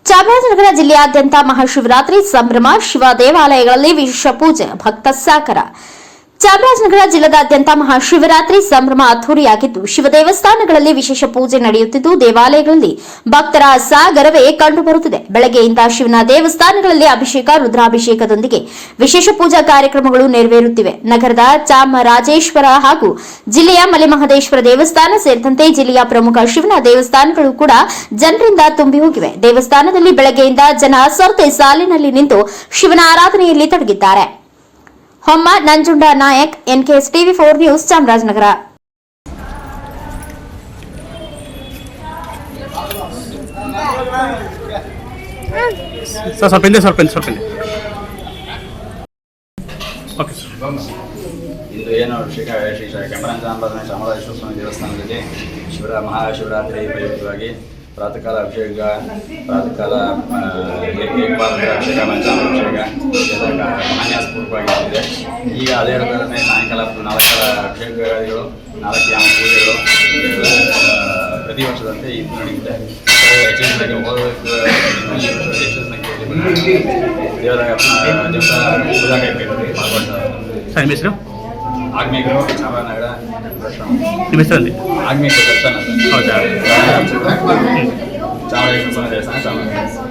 ಚಾಮರಾಜನಗರ ಜಿಲ್ಲೆಯಾದ್ಯಂತ ಮಹಾಶಿವರಾತ್ರಿ ಸಂಭ್ರಮ, ಶಿವ ದೇವಾಲಯಗಳಲ್ಲಿ ವಿಶೇಷ ಪೂಜೆ, ಭಕ್ತ ಸಾಗರ. ಚಾಮರಾಜನಗರ ಜಿಲ್ಲೆಯಾದ್ಯಂತ ಮಹಾಶಿವರಾತ್ರಿ ಸಂಭ್ರಮ ಅದ್ದೂರಿಯಾಗಿದ್ದು, ಶಿವ ದೇವಸ್ಥಾನಗಳಲ್ಲಿ ವಿಶೇಷ ಪೂಜೆ ನಡೆಯುತ್ತಿದ್ದು, ದೇವಾಲಯಗಳಲ್ಲಿ ಭಕ್ತರ ಸಾಗರವೇ ಕಂಡುಬರುತ್ತಿದೆ. ಬೆಳಗ್ಗೆಯಿಂದ ಶಿವನ ದೇವಸ್ಥಾನಗಳಲ್ಲಿ ಅಭಿಷೇಕ, ರುದ್ರಾಭಿಷೇಕದೊಂದಿಗೆ ವಿಶೇಷ ಪೂಜಾ ಕಾರ್ಯಕ್ರಮಗಳು ನೆರವೇರುತ್ತಿವೆ. ನಗರದ ಚಾಮರಾಜೇಶ್ವರ ಹಾಗೂ ಜಿಲ್ಲೆಯ ಮಲೆಮಹದೇಶ್ವರ ದೇವಸ್ಥಾನ ಸೇರಿದಂತೆ ಜಿಲ್ಲೆಯ ಪ್ರಮುಖ ಶಿವನ ದೇವಸ್ಥಾನಗಳು ಕೂಡ ಜನರಿಂದ ತುಂಬಿ ಹೋಗಿವೆ. ದೇವಸ್ಥಾನದಲ್ಲಿ ಬೆಳಗ್ಗೆಯಿಂದ ಜನ ಸರತಿ ಸಾಲಿನಲ್ಲಿ ನಿಂತು ಶಿವನ ಆರಾಧನೆಯಲ್ಲಿ ತೊಡಗಿದ್ದಾರೆ. ಹೊಮ್ಮ ನಂಜುಂಡ ನಾಯಕ್, ಎನ್ಕೆಎಸ್ ಟಿವಿ4 ನ್ಯೂಸ್, ಚಾಮರಾಜನಗರ. ಇಂದು ಏನು ಶ್ರೀ ಕೆಂಪನಂಜನಾಂಬ ಚಾಮರಾಜೇಶ್ವರ ಸ್ವಾಮಿ ದೇವಸ್ಥಾನದಲ್ಲಿ ಮಹಾಶಿವರಾತ್ರಿ ಪ್ರಯುಕ್ತವಾಗಿ ಪ್ರಾತಃಕಾಲ ಅಭಿಷೇಕ, ಪ್ರಾತಃಕಾಲ ಅಭಿಷೇಕ, ಪಂಚಾಮೃತ ಅಭಿಷೇಕ ಮಾನ್ಯಸ್ಪೂರ್ವಕವಾಗಿದೆ. ಈಗ ಅದೇ ಥರನೇ ಸಾಯಂಕಾಲ 4 ಅಭಿಷೇಕಗಳು, 4 ಯಾಮ ಪೂಜೆಗಳು ಪ್ರತಿ ವರ್ಷದಂತೆ ಇದು ನಡೆಯುತ್ತೆ. ಹೆಚ್ಚಿನ ಸಂಖ್ಯೆಯಲ್ಲಿ ದೇವರ ಪೂಜಾ ಕೈಗೊಳ್ಳಿ ಪಾಲ್ಗೊಳ್ತಾರೆ. ಆಗ್ನೇಯರು ಚಾಮರಾಜನಗರ ಆಗ್ನೇಯ ದರ್ಶನ ಚಾಮರಾಜೇಶ್ವರ ದೇವಸ್ಥಾನ ಚಾಮರಾಜನಗರ.